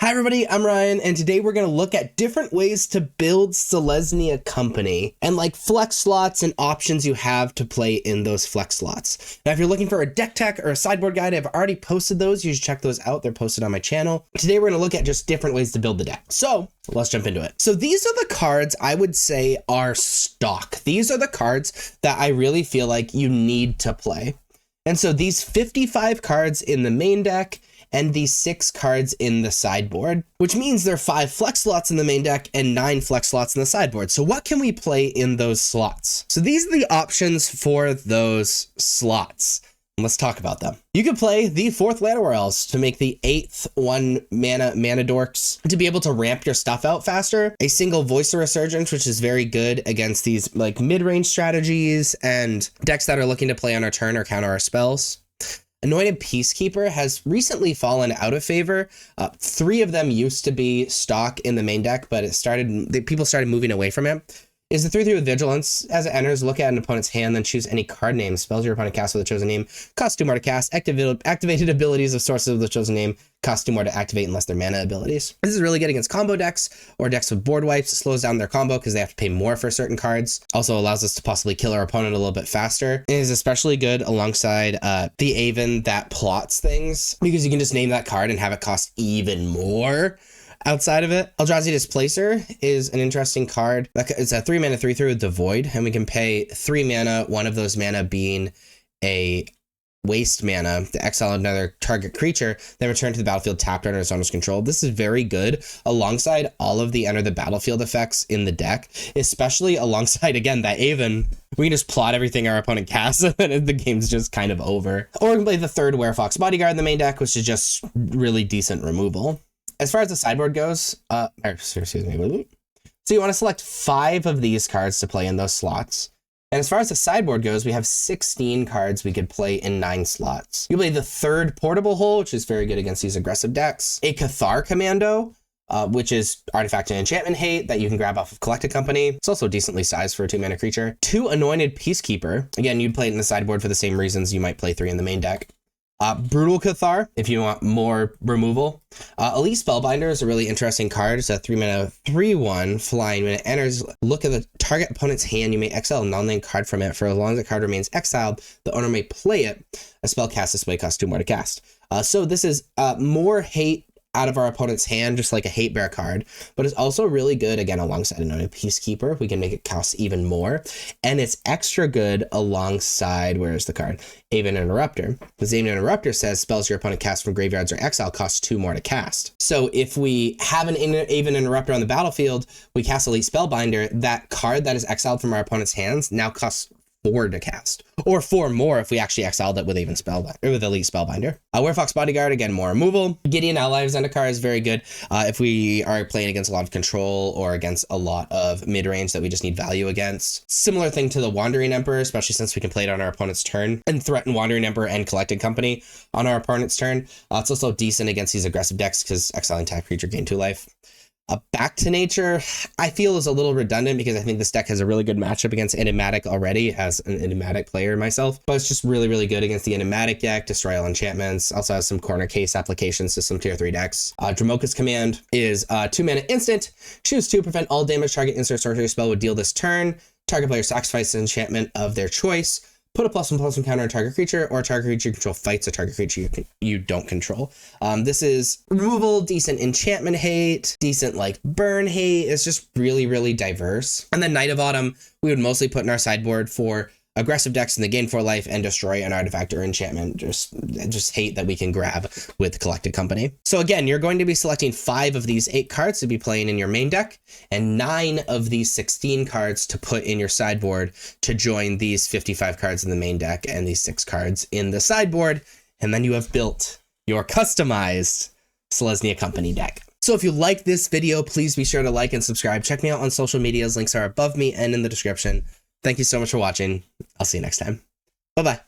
Hi everybody, I'm Ryan, and today we're going to look at different ways to build Selesnya Company and like flex slots and options you have to play in those flex slots. Now, if you're looking for a deck tech or a sideboard guide, I've already posted those. You should check those out. They're posted on my channel. Today, we're going to look at just different ways to build the deck. So let's jump into it. So these are the cards I would say are stock. These are the cards that I really feel like you need to play. And so these 55 cards in the main deck and these 6 cards in the sideboard, which means there are 5 flex slots in the main deck and 9 flex slots in the sideboard. So what can we play in those slots? So these are the options for those slots. Let's talk about them. You could play the 4th Llanowar Elves to make the 8th 1 mana dorks to be able to ramp your stuff out faster. A single Voice of Resurgence, which is very good against these like mid-range strategies and decks that are looking to play on our turn or counter our spells. Anointed Peacekeeper has recently fallen out of favor. 3 of them used to be stock in the main deck, but people started moving away from it. Is the 3/3 with Vigilance. As it enters, look at an opponent's hand, then choose any card name. Spells your opponent casts with the chosen name cost 2 more to cast. Activated abilities of sources of the chosen name cost 2 more to activate unless they're mana abilities. This is really good against combo decks or decks with board wipes. It slows down their combo because they have to pay more for certain cards. Also allows us to possibly kill our opponent a little bit faster. It is especially good alongside the Aven that plots things because you can just name that card and have it cost even more. Outside of it, Eldrazi Displacer is an interesting card. It's a 3 mana 3/3 with the Void, and we can pay 3 mana, one of those mana being a waste mana to exile another target creature, then return to the battlefield tapped under its owner's control. This is very good alongside all of the enter the battlefield effects in the deck, especially alongside, again, that Aven. We can just plot everything our opponent casts and the game's just kind of over. Or we can play the 3rd Werefox Bodyguard in the main deck, which is just really decent removal. As far as the sideboard goes, excuse me. So you want to select 5 of these cards to play in those slots. And as far as the sideboard goes, we have 16 cards we could play in 9 slots. You play the 3rd Portable Hole, which is very good against these aggressive decks. A Cathar Commando, which is artifact and enchantment hate that you can grab off of Collected Company. It's also decently sized for a 2 mana creature. 2 Anointed Peacekeeper. Again, you'd play it in the sideboard for the same reasons you might play 3 in the main deck. Brutal Cathar, if you want more removal. Elite Spellbinder is a really interesting card. It's a 3 mana 3/1 flying. When it enters, look at the target opponent's hand. You may exile a non-land card from it. For as long as the card remains exiled, the owner may play it. A spell cast this way costs 2 more to cast. So this is more hate out of our opponent's hand, just like a hate bear card, but it's also really good, again, alongside Anointed Peacekeeper. We can make it cost even more, and it's extra good alongside, where's the card? Aven Interrupter. Because Aven Interrupter says spells your opponent casts from graveyards or exile costs 2 more to cast. So if we have an Aven Interrupter on the battlefield, we cast Elite Spellbinder, that card that is exiled from our opponent's hands now costs 4 to cast, or 4 more if we actually exiled it with Elite Spellbinder. Werefox Bodyguard, again, more removal. Gideon Ally of Zendikar is very good if we are playing against a lot of control or against a lot of mid-range that we just need value against. Similar thing to the Wandering Emperor, especially since we can play it on our opponent's turn and threaten Wandering Emperor and Collected Company on our opponent's turn. It's also decent against these aggressive decks because exiling tap creature gain 2 life. Back to Nature, I feel is a little redundant because I think this deck has a really good matchup against Enigmatic already as an Enigmatic player myself, but it's just really, really good against the Enigmatic deck, destroy all enchantments, also has some corner case applications to some tier 3 decks. Dromoka's Command is 2 mana instant, choose 2, prevent all damage target instant sorcery spell would deal this turn, target player sacrifices an enchantment of their choice, put a +1/+1 counter on a target creature, or a target creature you control fights a target creature you don't control. This is removal, decent enchantment hate, decent like burn hate. It's just really, really diverse. And then Knight of Autumn, we would mostly put in our sideboard for aggressive decks in the gain 4 life and destroy an artifact or enchantment. Just hate that we can grab with Collected Company. So again, you're going to be selecting 5 of these 8 cards to be playing in your main deck and 9 of these 16 cards to put in your sideboard to join these 55 cards in the main deck and these 6 cards in the sideboard. And then you have built your customized Selesnya Company deck. So if you like this video, please be sure to like and subscribe. Check me out on social medias. Links are above me and in the description. Thank you so much for watching. I'll see you next time. Bye-bye.